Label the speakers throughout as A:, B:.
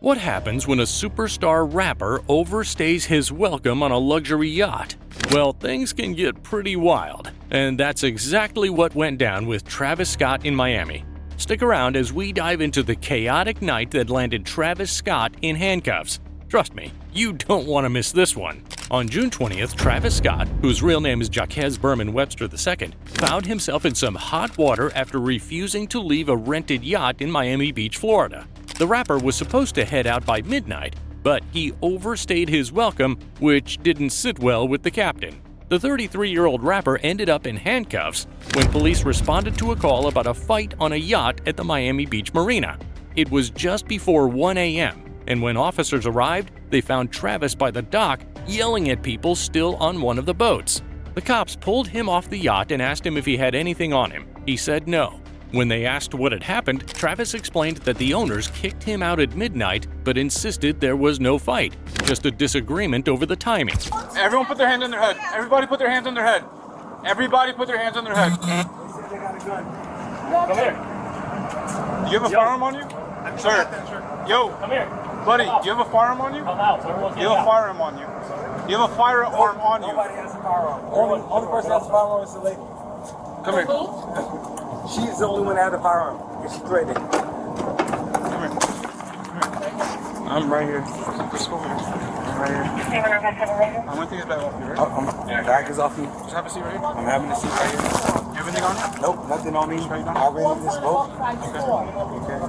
A: What happens when a superstar rapper overstays his welcome on a luxury yacht? Well, things can get pretty wild, and that's exactly what went down with Travis Scott in Miami. Stick around as we dive into the chaotic night that landed Travis Scott in handcuffs. Trust me, you don't want to miss this one. On June 20th, Travis Scott, whose real name is Jaquez Berman Webster II, found himself in some hot water after refusing to leave a rented yacht in Miami Beach, Florida. The rapper was supposed to head out by midnight, but he overstayed his welcome, which didn't sit well with the captain. The 33-year-old rapper ended up in handcuffs when police responded to a call about a fight on a yacht at the Miami Beach Marina. It was just before 1 a.m., and when officers arrived, they found Travis by the dock yelling at people still on one of the boats. The cops pulled him off the yacht and asked him if he had anything on him. He said no. When they asked what had happened, Travis explained that the owners kicked him out at midnight but insisted there was no fight, just a disagreement over the timing.
B: Everyone put their hands on their head. Everybody put their hands on their head. Everybody put their hands on their head. Come here. Do you have a firearm on you? Sir. Yo. Come here. Buddy, do you have a firearm on you? Do you have a firearm on you? Do you have a firearm on you?
C: Nobody has a firearm. Only person that has a firearm is the lady.
B: Come here.
C: She's the only one that had a firearm. And she threatened.
B: Come here. I'm right here. Let's go here. I'm right here. I want to take his bag off you, right?
C: Bag is off me.
B: Just have a seat right here.
C: I'm having a seat right here.
B: You have anything on you?
C: Nope, nothing on me.
B: Right down.
C: I rented this boat.
B: Okay.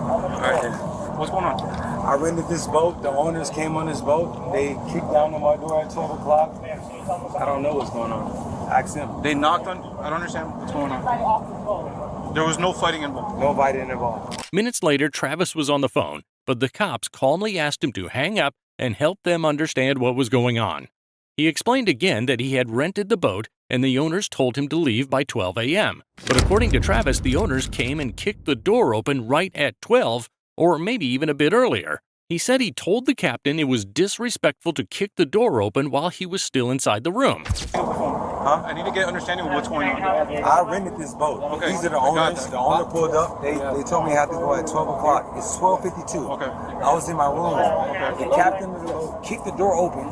B: All right then. What's going on?
C: I rented this boat. The owners came on this boat. They kicked down on my door at 12 o'clock. I don't know what's going on. Ask them.
B: They knocked on. I don't understand what's going on. There was no fighting involved.
C: No fighting involved.
A: Minutes later, Travis was on the phone, but the cops calmly asked him to hang up and help them understand what was going on. He explained again that he had rented the boat and the owners told him to leave by 12 a.m. But according to Travis, the owners came and kicked the door open right at 12, or maybe even a bit earlier. He said he told the captain it was disrespectful to kick the door open while he was still inside the room.
B: Huh? I need to get understanding of what's going on.
C: I rented this boat.
B: Okay.
C: These are the owners. The owner pulled up. They told me I had to go at 12 o'clock. It's 12:52.
B: Okay.
C: I was in my room.
B: Okay.
C: The captain of the boat kicked the door open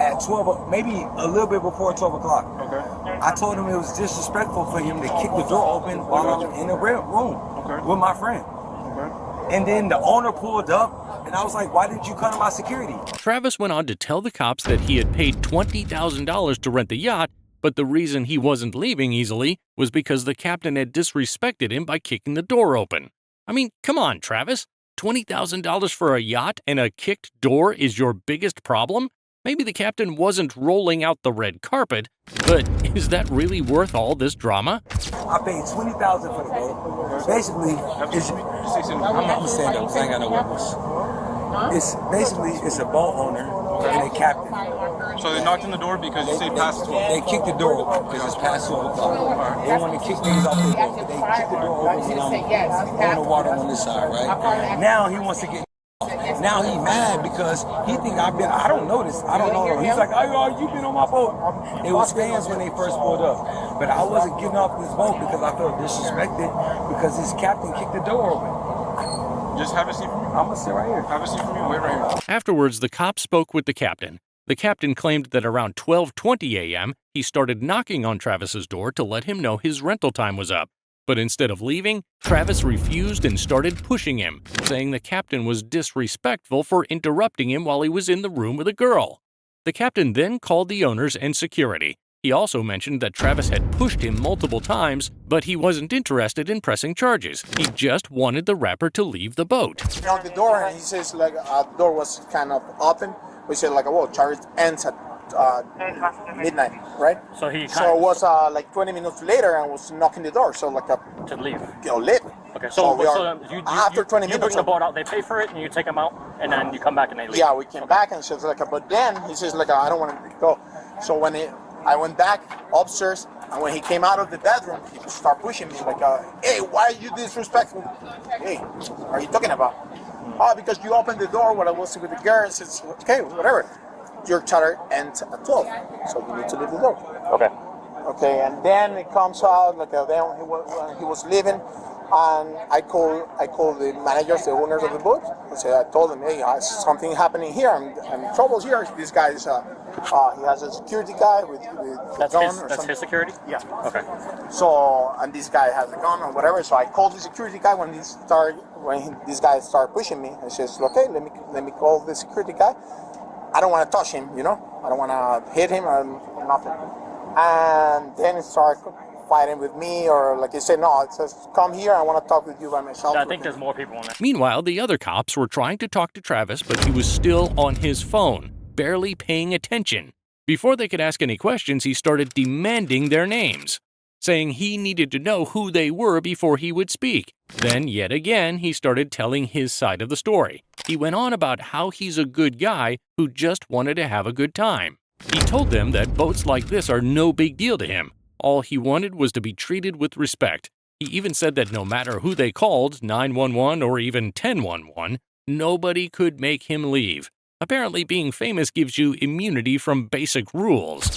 C: at 12, maybe a little bit before 12 o'clock.
B: Okay.
C: I told him it was disrespectful for him to kick the door open while I'm in the room with my friend. And then the owner pulled up, and I was like, why didn't you come to my security?
A: Travis went on to tell the cops that he had paid $20,000 to rent the yacht, but the reason he wasn't leaving easily was because the captain had disrespected him by kicking the door open. I mean, come on, Travis. $20,000 for a yacht and a kicked door is your biggest problem? Maybe the captain wasn't rolling out the red carpet, but is that really worth all this drama?
C: I paid $20,000 for the boat. Basically, I'm gonna stand up because I ain't got no weapons. It's a boat owner and a captain.
B: So they knocked on the door because you say past 12.
C: They kicked the door open because it's past 12 o'clock. They want to kick things off the boat, but they kicked the door open when I'm on the water on this side, right? Now he wants to get off. Now he mad because he think I don't know this. I don't know. He's like, oh, you been on my boat. It was fans when they first pulled up. But I wasn't getting off this boat because I felt disrespected because this captain kicked the door open.
B: Just have a seat for me.
C: I'm going to sit right here.
B: Have a seat for me. Wait right here.
A: Afterwards, the cops spoke with the captain. The captain claimed that around 12:20 a.m., he started knocking on Travis's door to let him know his rental time was up. But instead of leaving, Travis refused and started pushing him, saying the captain was disrespectful for interrupting him while he was in the room with a girl. The captain then called the owners and security. He also mentioned that Travis had pushed him multiple times, but he wasn't interested in pressing charges. He just wanted the rapper to leave the boat.
D: He knocked the door and he says the door was kind of open. We said charge ends at midnight, right?
E: So it
D: was 20 minutes later and was knocking the door. So
E: to leave.
D: Leave.
E: Okay,
D: after 20 minutes.
E: You bring the boat out, they pay for it, and you take them out, and then you come back and they leave.
D: Yeah, we came back and says but then he says I don't want to go. So when I went back upstairs, and when he came out of the bedroom, he started pushing me hey, why are you disrespectful? Hey, what are you talking about? Oh, because you opened the door when I was with the girls. It's okay, whatever. Your charter ends at 12, so you need to leave the door.
E: Okay.
D: Okay, and then it comes out then when he was leaving, And I called the managers, the owners of the boat. I told them, hey, something happening here. I'm troubles here. This guy is, he has a security guy with a gun or something.
E: That's his security?
D: Yeah.
E: Okay.
D: So, and this guy has a gun or whatever. So I called the security guy when this guy started pushing me. I says, okay, let me call the security guy. I don't want to touch him, you know. I don't want to hit him or nothing. And then he started fighting with me, or like he said, no, it says, come here, I want to talk with you by myself.
E: I think there's more people on that.
A: Meanwhile, the other cops were trying to talk to Travis, but he was still on his phone, barely paying attention. Before they could ask any questions, he started demanding their names, saying he needed to know who they were before he would speak. Then, yet again, he started telling his side of the story. He went on about how he's a good guy who just wanted to have a good time. He told them that boats like this are no big deal to him. All he wanted was to be treated with respect. He even said that no matter who they called, 911 or even 1011, nobody could make him leave. Apparently, being famous gives you immunity from basic rules.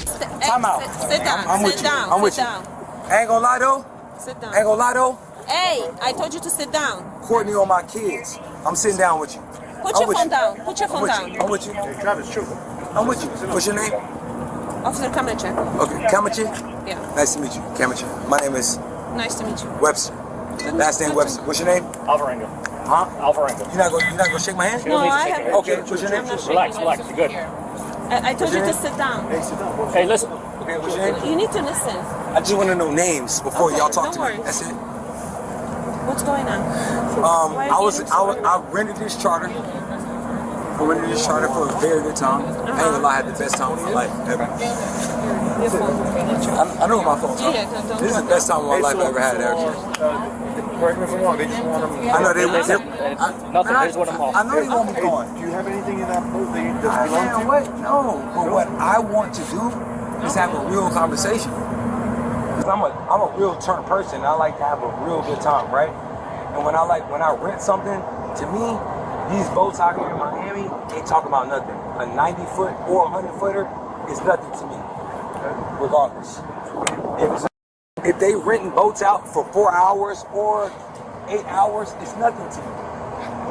C: Time out.
F: Sit down.
C: I'm with
F: sit
C: you.
F: down.
C: I'm with
F: sit
C: you.
F: down.
C: I ain't gonna lie though.
F: Sit down.
C: I ain't gonna lie though.
F: Hey, I told you to sit down.
C: Courtney on my kids. I'm sitting down with you.
F: Put your phone down. Put your phone down.
C: I'm with you.
B: Hey, Travis, shoot.
C: I'm with you. What's your name?
F: Officer Kamache.
C: Okay, Kamachi.
F: Yeah.
C: Nice to meet you, Kamachi. My name is
F: Nice to meet you.
C: Webster. Last name Webster. What's your name?
E: Alvarenga.
C: Huh?
E: Alvarenga.
C: You're not gonna shake my hand?
F: No, I have.
C: Okay. What's your name?
E: Relax, you're good.
F: I told you to sit down.
B: Hey, sit down.
E: Hey, listen.
C: Okay. What's your name?
F: You need to listen.
C: I just want to know names before
F: Okay,
C: y'all talk
F: don't
C: to
F: worry.
C: me. That's it.
F: What's going on? Why are you getting so-
C: I rented this charter. I rented this charter for a very good time. I ain't gonna lie, I had the best time of my life ever.
F: Your phone.
C: I know my phone.
F: Yeah, don't
C: This is the best time of my life I ever had, actually.
B: Correct me if I'm wrong, they just want them.
C: I know they
E: Nothing, they just want them off.
C: I know they want me gone.
B: Do you have anything in that boat that you just belong
C: Man,
B: to?
C: what? No. But what I want to do is have a real conversation. Because I'm a real turn person. I like to have a real good time, right? And when I rent something, to me, these boats out here in Miami ain't talking about nothing. A 90-foot or a 100-footer is nothing to me, regardless. If they renting boats out for 4 hours or 8 hours, it's nothing to me.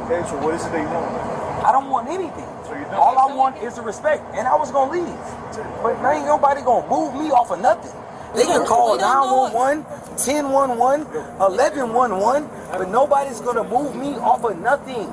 B: Okay, so what is it that you want?
C: I don't want anything.
B: So you don't?
C: All I want is the respect, and I was gonna leave. But ain't nobody gonna move me off of nothing. They can call 911, 1011, 1111, but nobody's gonna move me off of nothing.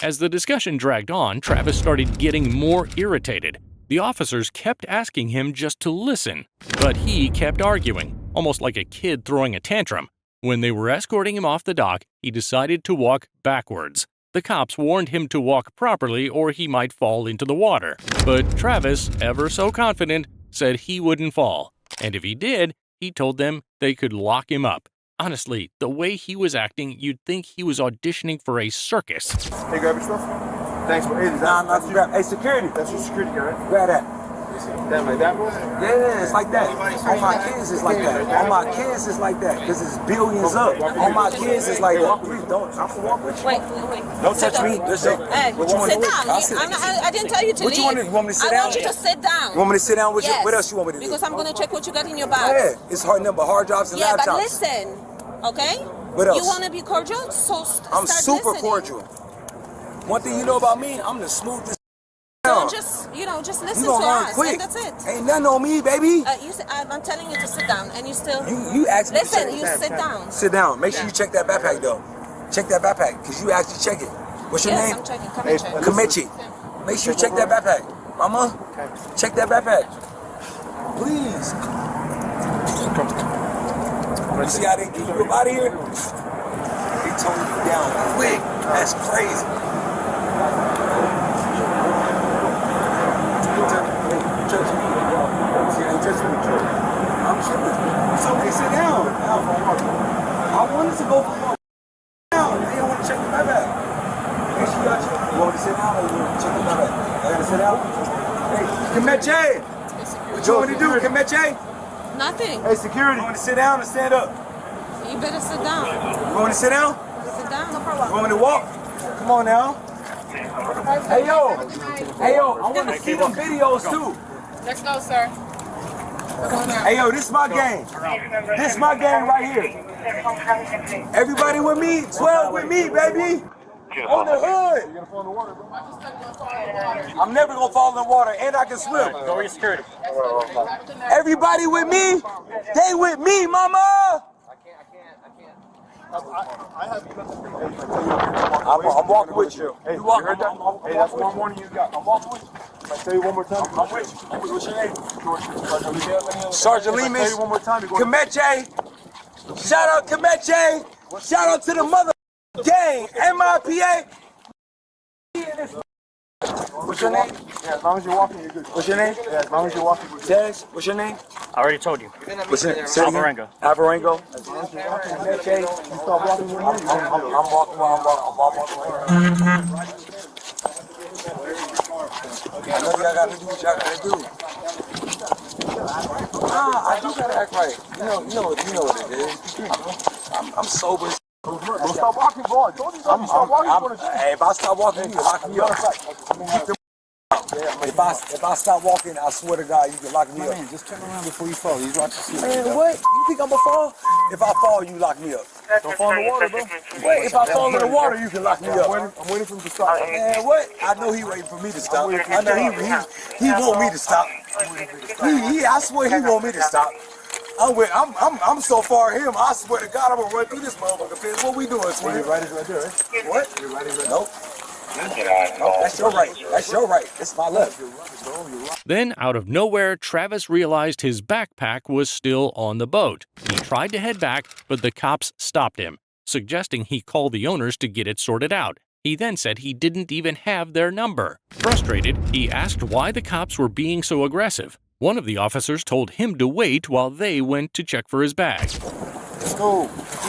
A: As the discussion dragged on, Travis started getting more irritated. The officers kept asking him just to listen, but he kept arguing, almost like a kid throwing a tantrum. When they were escorting him off the dock, he decided to walk backwards. The cops warned him to walk properly or he might fall into the water. But Travis, ever so confident, said he wouldn't fall. And if he did, he told them they could lock him up. Honestly, the way he was acting, you'd think he was auditioning for a circus.
B: Hey, grab your stuff. Thanks for hey,
C: Hey, security.
B: That's your security guard.
C: Grab that.
B: That like that, bro?
C: Yeah, it's like that. On my kids, it's like that. On my kids, it's like that. Because it's billions up. On my kids, it's like that. Please don't. I can walk with you.
F: Wait.
C: Don't touch me. Listen.
F: Hey,
C: What you want
F: sit
C: to do?
F: down. I didn't tell you to
C: What
F: leave.
C: you want to do? You want me to sit
F: I
C: down?
F: want you to sit down.
C: You want me to sit down with you?
F: Yes.
C: What else you want me to do?
F: Because I'm going to check what you got in your bag.
C: Yeah, it's hard number, hard drives and
F: Yeah,
C: laptops.
F: but listen, okay?
C: What else?
F: You want to be cordial? So
C: I'm
F: start
C: super
F: listening.
C: cordial. One thing you know about me, I'm the smoothest.
F: Don't just listen
C: You
F: to
C: gonna learn
F: us,
C: quick.
F: and that's it.
C: Ain't nothing on me, baby.
F: You said, I'm telling you to sit down, and you still...
C: You asked me
F: Listen,
C: to
F: you sit down.
C: sit down. Make sure you check that backpack, though. Check that backpack, because you actually check it. What's your
F: Yes,
C: name?
F: I'm checking. Come and check.
C: Kamechi. Make sure you check that backpack. Mama, check that backpack. Please. You see how they get you up out of here? They tone you down quick. That's crazy. Touch me. See how you touch me? I'm tripping. It's okay, sit down. I wanted to go for more. Down. They don't want to check the backpack. Make sure you got you. You want me to sit down or you want to check the backpack? I gotta sit down. Hey, Kameche. What you want me to do, Kameche?
F: Nothing.
B: Hey, security.
C: You want me to sit down or stand up?
F: You better sit down.
C: You want me to sit down?
F: Sit down.
C: You want me to walk? Come on now. Hey yo, I want to see them videos too.
F: Let's go, sir.
C: Hey yo, this is my game. This is my game right here. Everybody with me? 12 with me, baby. On the hood. I'm never gonna fall in the water, and I can swim.
E: Go with your security.
C: Everybody with me? They with me, mama. I'm walking with you.
B: Hey, you heard that? Hey, that's one warning you got. I'm walking with you. If I tell you one more time, I'm with you. What's your name?
C: Sergeant
B: If I tell
C: Lemus.
B: you one more time, you're going
C: Kameche. Shout out Kameche. Shout out to the mother gang. MIPA. What's your name?
B: Yeah, as long as you're walking, you're good.
C: What's your name?
B: Yeah, as long as you're walking, you're good.
C: Tez, what's your name?
E: I already told you.
C: What's your name?
E: Alvarenga.
C: Alvarengo.
B: You start walking with me,
C: I'm walking while I'm walking. I know y'all gotta do what y'all gotta do. Nah, I do gotta act right. You know what it is. I'm sober.
B: Don't stop walking, boy. I told you stop walking.
C: Hey, if I stop walking, you can lock me up. If I stop walking, I swear to God, you can lock me up.
D: Man, just turn around before you fall. He's watching you.
C: Man, what? You think I'm gonna fall? If I fall, you lock me up.
B: Don't fall in the water, bro.
C: Wait, if I fall in the water, you can lock me up.
B: I'm waiting for him to stop.
C: Man, what? I know he waiting for me to stop. I know he want me to stop. I swear he want me to stop. I'm so far him. I swear to God, I'm gonna run through this motherfucker fence. What we doing, Swin?
B: Your right is right there, right?
C: What? Your right is right. Nope. Nope, that's your right. That's your right. It's my left.
A: Then, out of nowhere, Travis realized his backpack was still on the boat. He tried to head back, but the cops stopped him, suggesting he call the owners to get it sorted out. He then said he didn't even have their number. Frustrated, he asked why the cops were being so aggressive. One of the officers told him to wait while they went to check for his bag.
D: Let's go.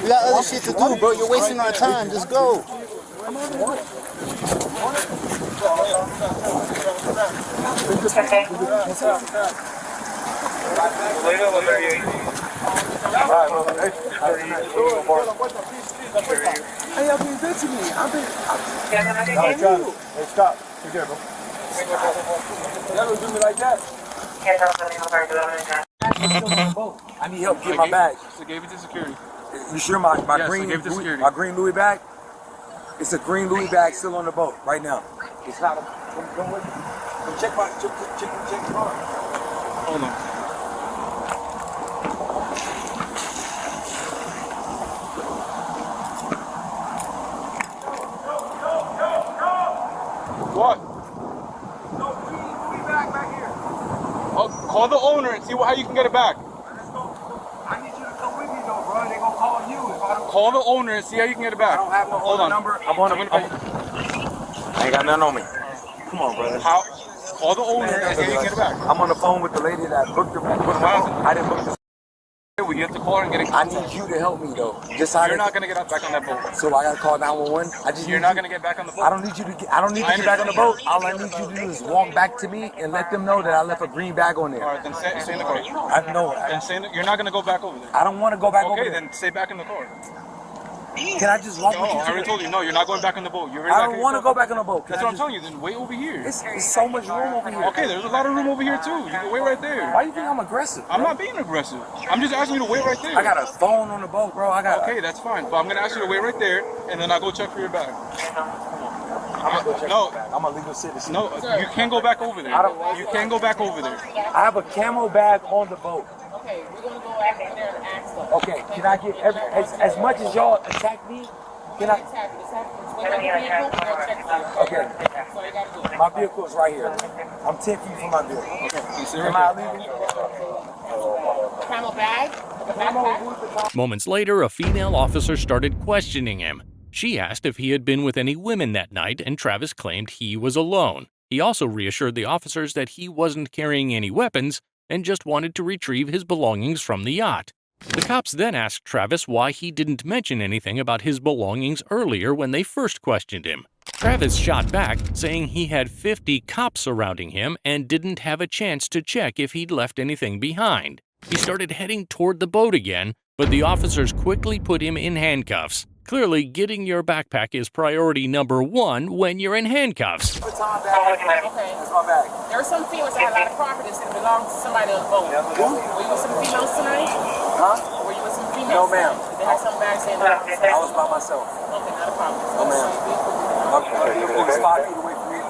D: We got other shit to do, bro. You're wasting our time. Just go.
C: Hey, y'all been good to me.
B: Hey, stop. Take care, bro.
C: Y'all don't do me like that. I need help get my bag.
B: So gave it to security.
C: You sure my
B: Yes,
C: green
B: I gave it to security.
C: my green Louis bag? It's a green Louis bag still on the boat right now. It's not. Don't wait. Check my car.
B: Hold on. What?
C: No green Louis bag back here.
B: Call the owner and see how you can get it back.
C: Let's go. I need you to come with me though, bro. They gonna call you if I don't.
B: Call the owner and see how you can get it back.
C: I don't have no
B: Hold
C: owner
B: on.
C: number. I ain't got nothing on me. Come on, brother.
B: How? Call the owner and see how you can get it back.
C: I'm on the phone with the lady that booked the boat. I didn't book this.
B: We have to call her and get it.
C: I need you to help me though.
B: You're not gonna get back on that boat.
C: So I gotta call 911.
B: You're not gonna get back on the boat.
C: I don't need you to get. I don't need to get back on the boat. All I need you to do is walk back to me and let them know that I left a green bag on there.
B: All right, then stay in the car.
C: I know.
B: Then you're not gonna go back over there.
C: I don't want to go back over
B: Okay,
C: there.
B: then stay back in the car.
C: Can I just walk
B: No,
C: with you?
B: I already told you. No, you're not going back on the boat.
C: I don't want to go back on the boat.
B: That's what I'm telling you. Then wait over here.
C: It's so much room over here.
B: Okay, there's a lot of room over here too. You can wait right there.
C: Why do you think I'm aggressive?
B: I'm not being aggressive. I'm just asking you to wait right there.
C: I got a phone on the boat, bro. I got.
B: Okay, that's fine. But I'm gonna ask you to wait right there, and then I'll go check for your bag. No,
C: I'm a legal citizen.
B: no, you can't go back over there. You can't go back over there.
C: I have a camo bag on the boat.
F: Okay, we're gonna go back in there and ask them.
C: Okay, can I get as much as y'all attack me? Can I? Okay. My vehicle is right here. I'm 10 feet from my vehicle. Am I leaving?
F: Camel bag? The backpack?
A: Moments later, a female officer started questioning him. She asked if he had been with any women that night, and Travis claimed he was alone. He also reassured the officers that he wasn't carrying any weapons and just wanted to retrieve his belongings from the yacht. The cops then asked Travis why he didn't mention anything about his belongings earlier when they first questioned him. Travis shot back, saying he had 50 cops surrounding him and didn't have a chance to check if he'd left anything behind. He started heading toward the boat again, but the officers quickly put him in handcuffs. Clearly, getting your backpack is priority number one when you're in handcuffs.
F: Okay. There were some females that had a lot of properties that belonged to somebody on the boat. Were you with some females tonight?
C: Huh?
F: Were you with some females
C: No, ma'am.
F: They had some bags in there.
C: I was by myself.
F: Okay, not a problem.
C: No, ma'am. My vehicle is 5 feet away from me.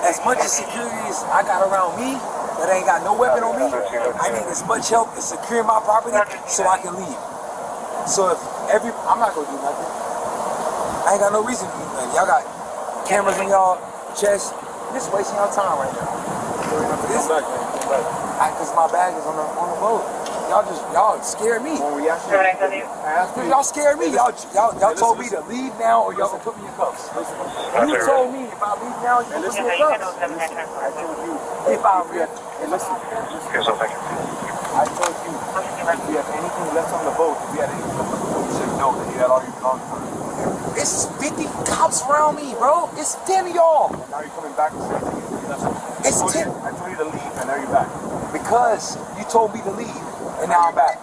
C: As much as security as I got around me, that ain't got no weapon on me, I need as much help in securing my property so I can leave. So if I'm not gonna do nothing. I ain't got no reason to do nothing. Y'all got cameras on y'all chest. This wasting y'all time right now. Because my bag is on the boat. Y'all scared me. Y'all scared me. Y'all told me to leave now or y'all gonna put me in cuffs. You told me if I leave now, you put me in cuffs. I told you if I leave. Listen. I told you if you have anything left on the boat, if you had anything left on the boat, you said no, then you had all your belongings. It's 50 cops around me, bro. It's 10 of y'all. And now you're coming back and saying it's 10. I told you to leave, and now you're back. Because you told me to leave, and now I'm back.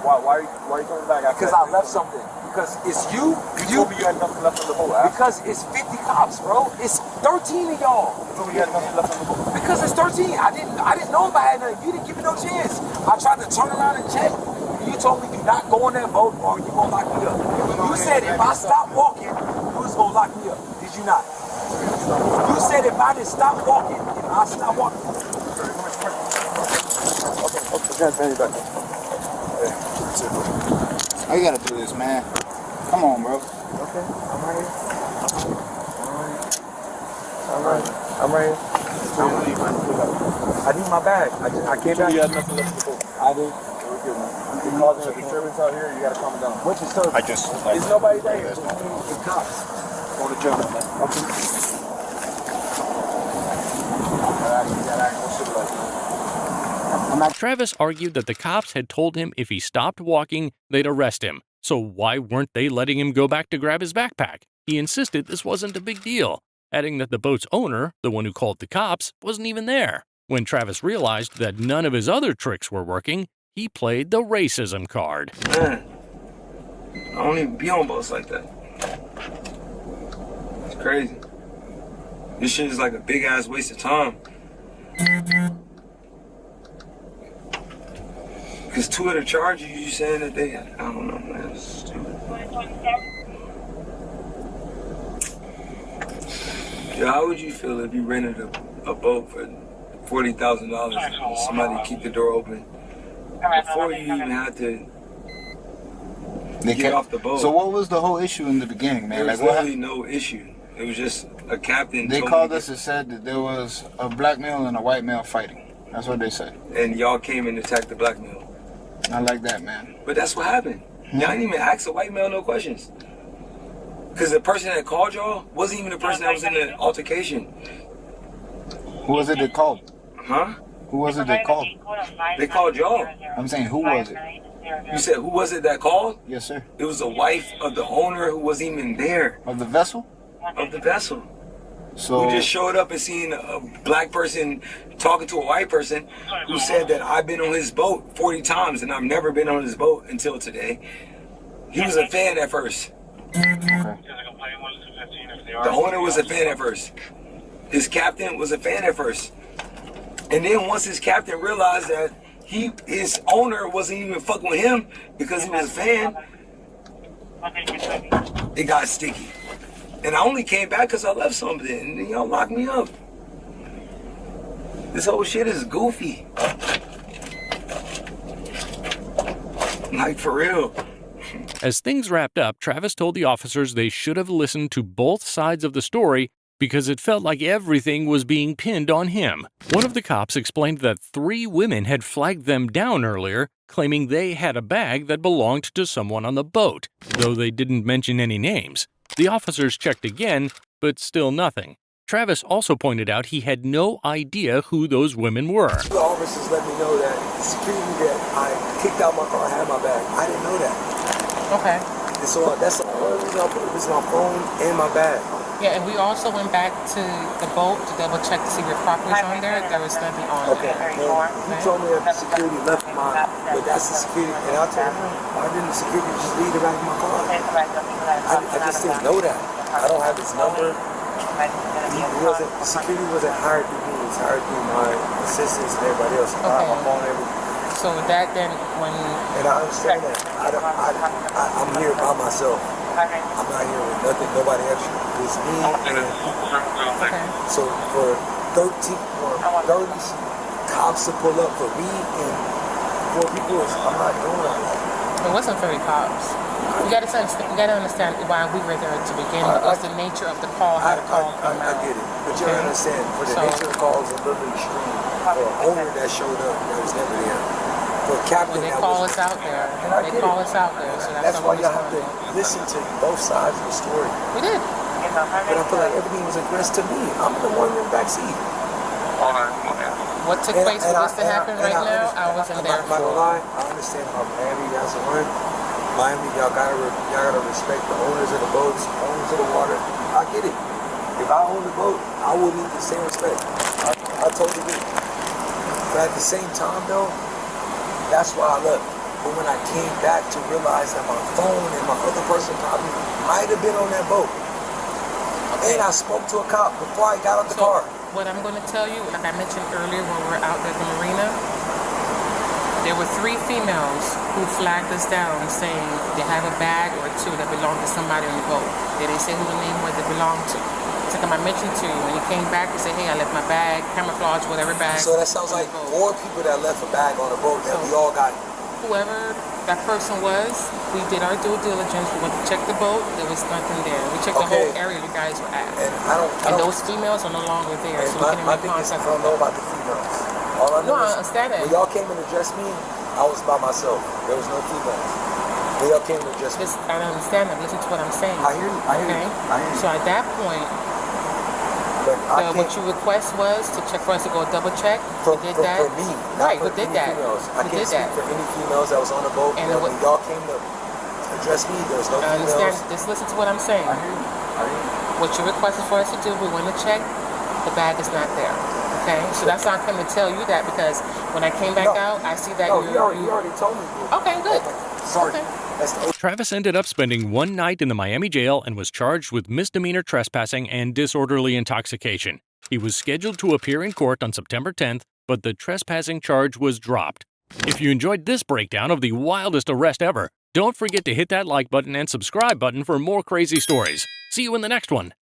C: Why are you coming back? Because I left something. Because it's you. You told me you had nothing left on the boat. Because it's 50 cops, bro. It's 13 of y'all. You told me you had nothing left on the boat. Because it's 13. I didn't know if I had nothing. You didn't give me no chance. I tried to turn around and check. You told me do not go on that boat or you gonna lock me up. You said if I stop walking, you was gonna lock me up. Did you not? You said if I didn't stop walking, if I stop walking. Okay, back.
D: How you gotta do this, man? Come on, bro.
C: Okay, I'm right here. I need my bag. I came back. You had nothing left in the boat. I did. You causing a disturbance out here, you gotta calm down. What's disturbance? There's nobody there. There's the cops. Go to jail, man. Okay.
A: Travis argued that the cops had told him if he stopped walking, they'd arrest him. So why weren't they letting him go back to grab his backpack? He insisted this wasn't a big deal, adding that the boat's owner, the one who called the cops, wasn't even there. When Travis realized that none of his other tricks were working, he played the racism card.
C: Man, I don't even be on boats like that. It's crazy. This shit is like a big ass waste of time. Because 2 of the charges you saying that they, I don't know, man, it's stupid. Yeah, how would you feel if you rented a boat for $40,000 and somebody keep the door open before you even had to get off the boat?
D: So what was the whole issue in the beginning, man?
C: There was really no issue. It was just a captain.
D: They called us and said that there was a black male and a white male fighting. That's what they said.
C: And y'all came and attacked the black male.
D: Not like that, man.
C: But that's what happened. Y'all didn't even ask the white male no questions. Because the person that called y'all wasn't even the person that was in the altercation.
D: Who was it that called?
C: Huh?
D: Who was it that called?
C: They called y'all.
D: I'm saying, who was it?
C: You said, who was it that called?
D: Yes, sir.
C: It was the wife of the owner who wasn't even there.
D: Of the vessel?
C: Of the vessel.
D: So
C: who just showed up and seen a black person talking to a white person who said that I've been on his boat 40 times and I've never been on his boat until today. He was a fan at first.
D: Okay.
C: The owner was a fan at first. His captain was a fan at first. And then once his captain realized that his owner wasn't even fucking with him because he was a fan, it got sticky. And I only came back because I left something, and then y'all locked me up. This whole shit is goofy. Like, for real.
A: As things wrapped up, Travis told the officers they should have listened to both sides of the story because it felt like everything was being pinned on him. One of the cops explained that 3 women had flagged them down earlier, claiming they had a bag that belonged to someone on the boat, though they didn't mention any names. The officers checked again, but still nothing. Travis also pointed out he had no idea who those women were.
C: The officers let me know that the security that I kicked out my car had my bag. I didn't know that.
F: Okay.
C: And so that's the only reason I put it was my phone and my bag.
F: Yeah, and we also went back to the boat to double check to see if your property's on there. There was nothing on
C: Okay.
F: there.
C: Well, you told me that the security left my, but that's the security, and I told him, why didn't the security just leave it back in my car? I just didn't know that. I don't have his number. The security wasn't hired through me. It was hired through my assistants and everybody else. I have my phone, everything. So
F: So that then, when
C: And I understand that. I'm here by myself. I'm not here with nothing, nobody extra. It's me and people.
F: okay,
C: So for 13 or 30 cops to pull up for me and 4 people, I'm not doing all that.
F: it wasn't very cops. You gotta understand why we were there to begin with. It was the nature of the call, how the call came
C: I
F: out.
C: get it. But you understand, for the
F: So-
C: nature of the call is a little extreme. For an owner that showed up that was never there. For a captain
F: Well, they
C: that
F: call
C: was...
F: us out there.
C: And I
F: They
C: get
F: call
C: it.
F: us out there, so
C: That's
F: how
C: why
F: we
C: y'all have to
F: responded.
C: listen to both sides of the story.
F: We did.
C: But I feel like everything was addressed to me. I'm the one in the backseat.
F: What took place for this to happen right now, I wasn't there
C: I'm not gonna
F: for.
C: lie, I understand how Miami guys are run. Miami, y'all gotta respect the owners of the boats, owners of the water. I get it. If I own the boat, I will need the same respect. I totally get it. But at the same time though, that's why I left. But when I came back to realize that my phone and my other person probably might have been on that boat. And I spoke to a cop before I got out the car.
F: What I'm going to tell you, like I mentioned earlier when we were out there at the marina, there were 3 females who flagged us down saying they have a bag or 2 that belonged to somebody on the boat. They didn't say who the name was it belonged to. It's like I mentioned to you, when you came back, you said, hey, I left my bag, camouflage, whatever bag.
C: So that sounds like 4 people that left a bag on the boat that we all got.
F: Whoever that person was, we did our due diligence. We went to check the boat. There was nothing there. We checked the whole area you guys were at.
C: And I don't
F: those females are no longer there, so we couldn't
C: my
F: make
C: thing is, I
F: contact
C: don't
F: with
C: know
F: them.
C: about the females. All I know
F: No, I
C: is
F: understand that.
C: when y'all came and addressed me, I was by myself. There was no females. When y'all came and addressed me.
F: I don't understand that. Listen to what I'm saying.
C: I hear you. I hear
F: Okay?
C: you. I hear you.
F: So at that point,
C: But I
F: what
C: can't,
F: you request was to check for us to go double check.
C: for,
F: We did
C: for,
F: that.
C: for me, not
F: Right,
C: for
F: we did
C: any
F: that.
C: females. I
F: We
C: can't
F: did
C: speak
F: that.
C: for any females that was on the boat.
F: And
C: And
F: it
C: when
F: wa-
C: y'all came to address me, there was no
F: I understand.
C: females.
F: Just listen to what I'm saying.
C: I hear you. I hear you.
F: What you requested for us to do, we went to check. The bag is not there. Okay? So that's why I came to tell you that, because when I came back out, I see that
C: No,
F: you
C: you already told me.
F: Okay, good.
C: Sorry.
F: Okay.
C: That's the
A: Travis ended up spending 1 night in the Miami jail and was charged with misdemeanor trespassing and disorderly intoxication. He was scheduled to appear in court on September 10th, but the trespassing charge was dropped. If you enjoyed this breakdown of the wildest arrest ever, don't forget to hit that like button and subscribe button for more crazy stories. See you in the next one.